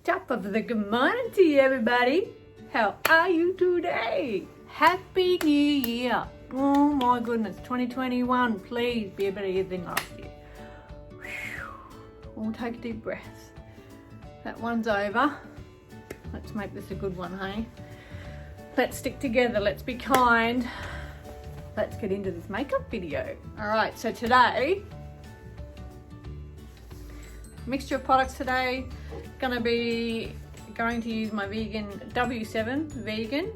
Top of the good morning to you, everybody. How are you today? Happy New Year. Oh my goodness, 2021, please be a better year than last year. We'll take a deep breath. That one's over. Let's make this a good one, hey? Let's stick together, let's be kind. Let's get into this makeup video. All right, so today, mixture of products today. Going to use my vegan W7 vegan.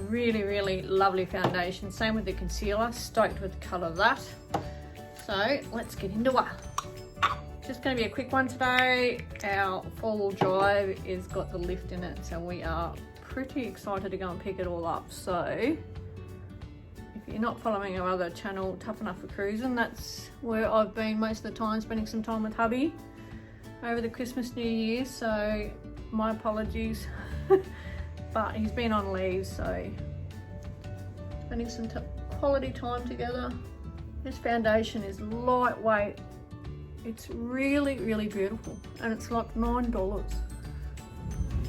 Really lovely foundation. Same with the concealer. Stoked with the colour of that. So let's get into it. Just going to be a quick one today. Our 4-wheel drive has got the lift in it, so we are pretty excited to go and pick it all up. So if you're not following our other channel, Tough Enough for Cruising, that's where I've been most of the time, spending some time with hubby over the Christmas New Year, so my apologies. But he's been on leave, so spending some quality time together. This foundation is lightweight. It's really beautiful, and it's like $9.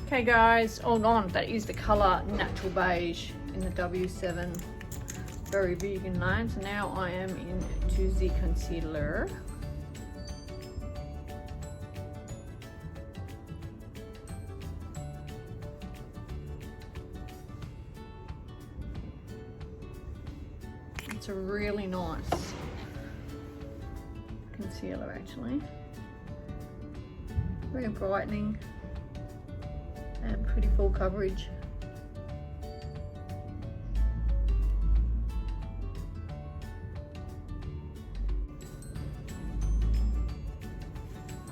Okay guys, hold on, that is the colour Natural Beige in the W7, very vegan name. So now I am into the concealer. It's a really nice concealer actually. Very brightening and pretty full coverage.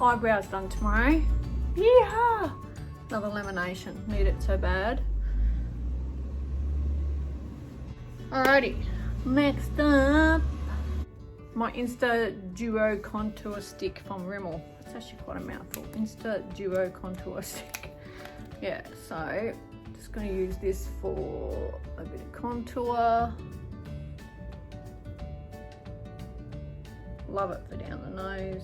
Eyebrows done tomorrow. Yeah, another lamination. Need it so bad. Alrighty. Next up, my Insta Duo Contour Stick from Rimmel. It's actually quite a mouthful. Insta Duo Contour Stick. Yeah, so just going to use this for a bit of contour. Love it for down the nose.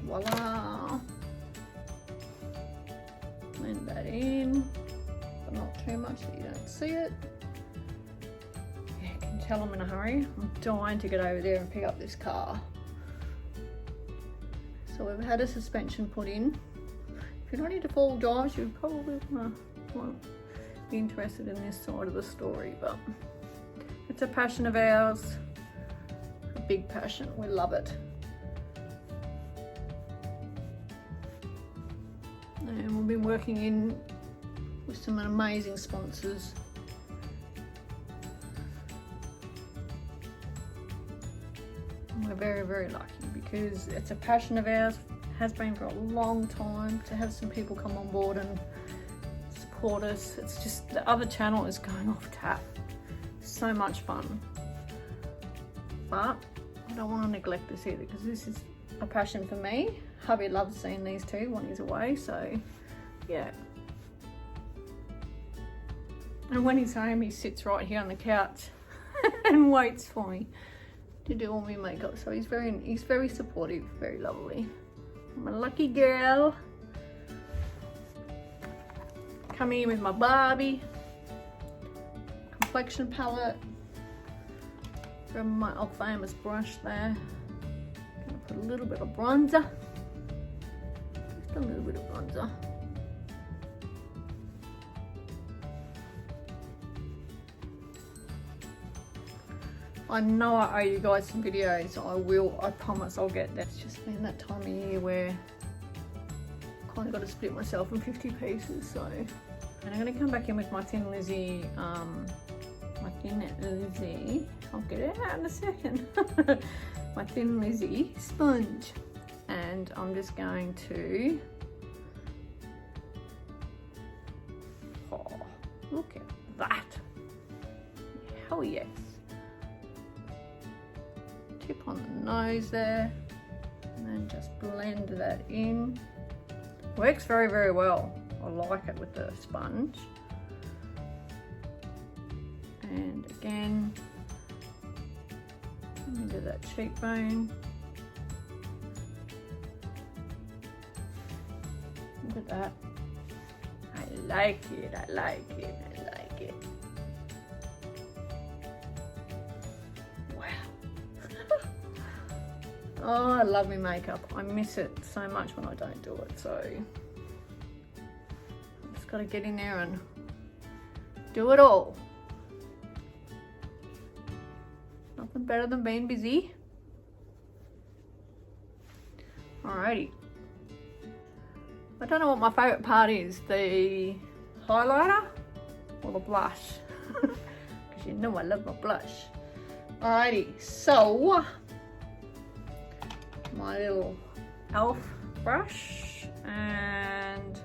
Voila! Blend that in, but not too much that you don't see it. Yeah, you can tell I'm in a hurry. I'm dying to get over there and pick up this car. So we've had a suspension put in. If you're not into 4-wheel drives, you probably won't be interested in this side of the story, but it's a passion of ours, a big passion. We love it. And we've been working in with some amazing sponsors. And we're very lucky because it's a passion of ours, has been for a long time, to have some people come on board and support us. It's just, the other channel is going off tap. So much fun. But I don't want to neglect this either, because this is a passion for me. Hubby loves seeing these two when he's away, so yeah. And when he's home, he sits right here on the couch and waits for me to do all my makeup. So he's very supportive, very lovely. I'm a lucky girl. Come in with my Barbie Complexion palette. Grab my old famous brush there. Gonna put a little bit of bronzer. Just a little bit of bronzer. I know I owe you guys some videos. I promise I'll get that. It's just been that time of year where I kind of got to split myself in 50 pieces, so. And I'm going to come back in with my Thin Lizzy, I'll get it out in a second. My Thin Lizzy sponge. And I'm just going to, oh, look at that. Hell yes. Tip on the nose there, and then just blend that in. Works very, very well. I like it with the sponge. And again, into that cheekbone. Look at that. I like it, I like it, I like it. Wow. Oh, I love my makeup. I miss it so much when I don't do it, so I just gotta get in there and do it all. Nothing better than being busy. Alrighty. I don't know what my favourite part is, the highlighter or the blush. Because you know I love my blush. Alrighty, so my little elf brush, and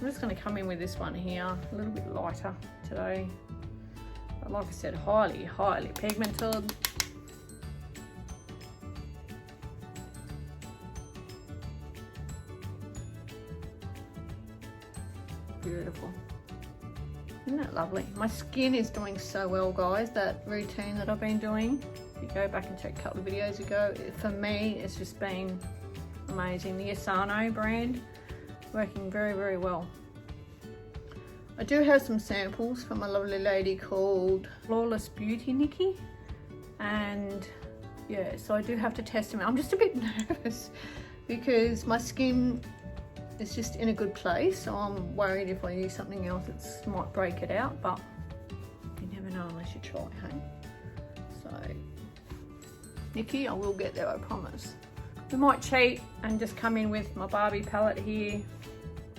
I'm just going to come in with this one here, a little bit lighter today. But like I said, highly, highly pigmented. Beautiful. Isn't that lovely? My skin is doing so well, guys. That routine that I've been doing, if you go back and check a couple of videos ago, for me, it's just been amazing. The Asano brand, working very, very well. I do have some samples from a lovely lady called Flawless Beauty Nikki, and yeah, so I do have to test them out. I'm just a bit nervous because my skin is just in a good place, so I'm worried if I use something else it might break it out, but you never know unless you try, hey? So Nikki, I will get there, I promise. We might cheat and just come in with my Barbie palette here,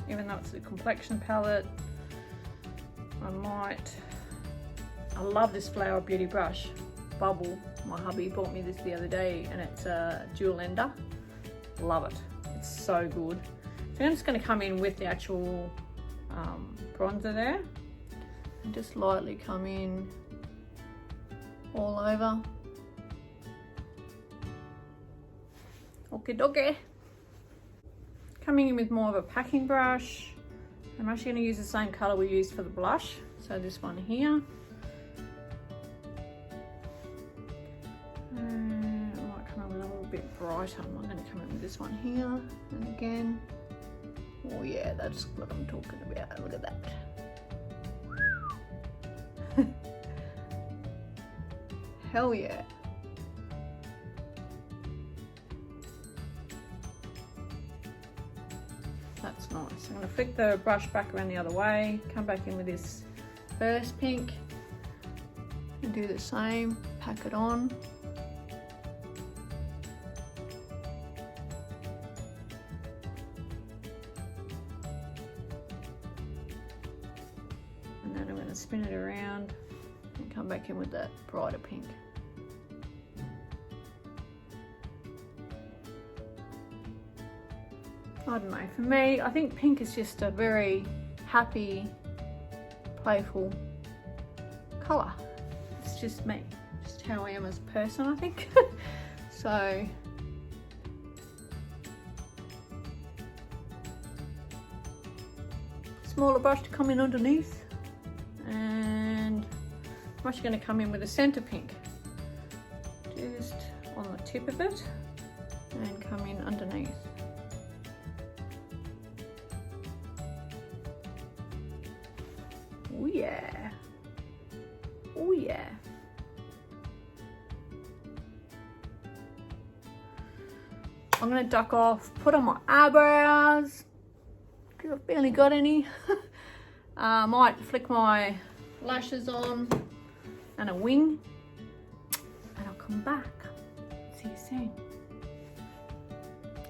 even though it's the Complexion palette. I love this Flower Beauty brush, Bubble. My hubby bought me this the other day, and it's a dual ender. Love it, it's so good. So I'm just going to come in with the actual bronzer there, and just lightly come in all over. Okie dokie. Coming in with more of a packing brush. I'm actually going to use the same colour we used for the blush, so this one here. And I might come in with a little bit brighter. I'm not going to come in with this one here. And again, oh yeah, that's what I'm talking about. Look at that. Hell yeah. That's nice. I'm going to flick the brush back around the other way, come back in with this first pink, and do the same, pack it on. And then I'm going to spin it around and come back in with that brighter pink. I don't know, for me, I think pink is just a very happy, playful colour. It's just me, just how I am as a person, I think. So, smaller brush to come in underneath, and I'm actually going to come in with a centre pink, just on the tip of it, and come in underneath. Oh yeah, oh yeah. I'm gonna duck off, put on my eyebrows, because I've barely got any. Might flick my lashes on and a wing, and I'll come back. See you soon.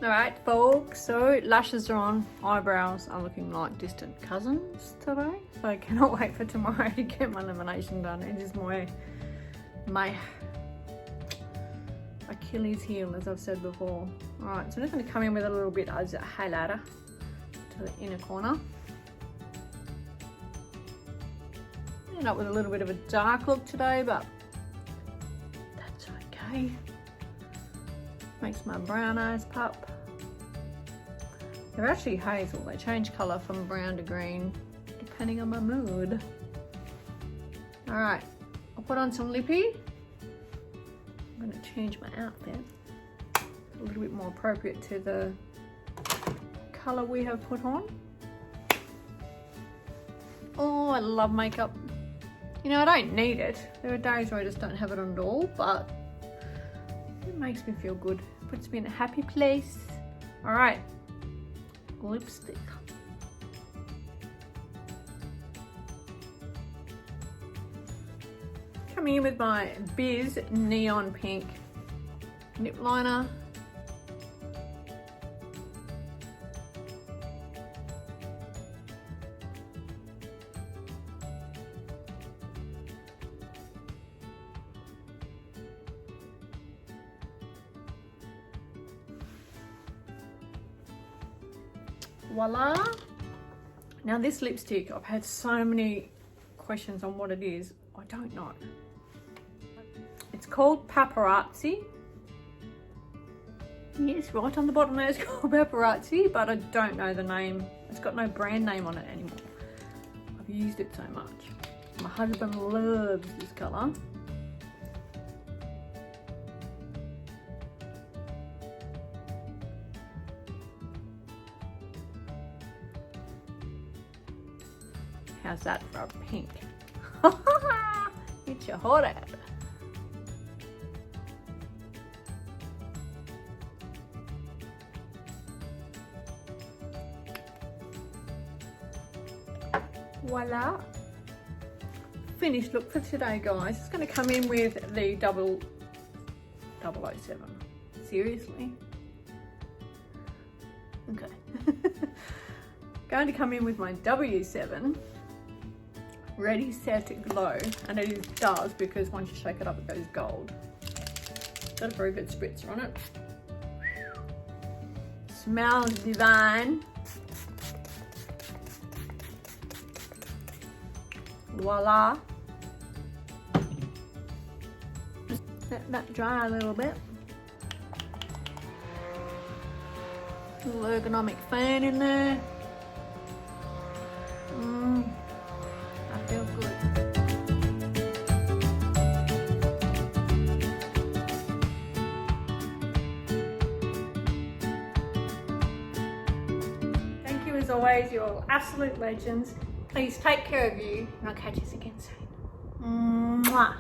Alright folks, so lashes are on, eyebrows are looking like distant cousins today, so I cannot wait for tomorrow to get my lamination done. It is my Achilles heel, as I've said before. Alright, so I'm just going to come in with a little bit as a highlighter to the inner corner. End up with a little bit of a dark look today, but that's okay. Makes my brown eyes pop. They're actually hazel. They change colour from brown to green depending on my mood. Alright, I'll put on some lippy. I'm going to change my outfit a little bit more appropriate to the colour we have put on. Oh, I love makeup. You know, I don't need it. There are days where I just don't have it on at all, but it makes me feel good. It puts me in a happy place. Alright, lipstick. Coming in with my Biz Neon Pink lip liner. Voila! Now this lipstick, I've had so many questions on what it is. I don't know. It's called Paparazzi. Yes, right on the bottom there it's called Paparazzi, but I don't know the name. It's got no brand name on it anymore. I've used it so much. My husband loves this colour. How's that for a pink? It's your hot out. Voila. Finished look for today, guys. It's going to come in with the 007. Seriously? Okay. Going to come in with my W7. Ready, Set, Glow. And it does, because once you shake it up it goes gold. Got a very good spritzer on it. Smells divine. Voila. Just let that dry a little bit. Little ergonomic fan in there. I feel good. Thank you as always, you're absolute legends. Please take care of you, and I'll catch you again soon. Mwah.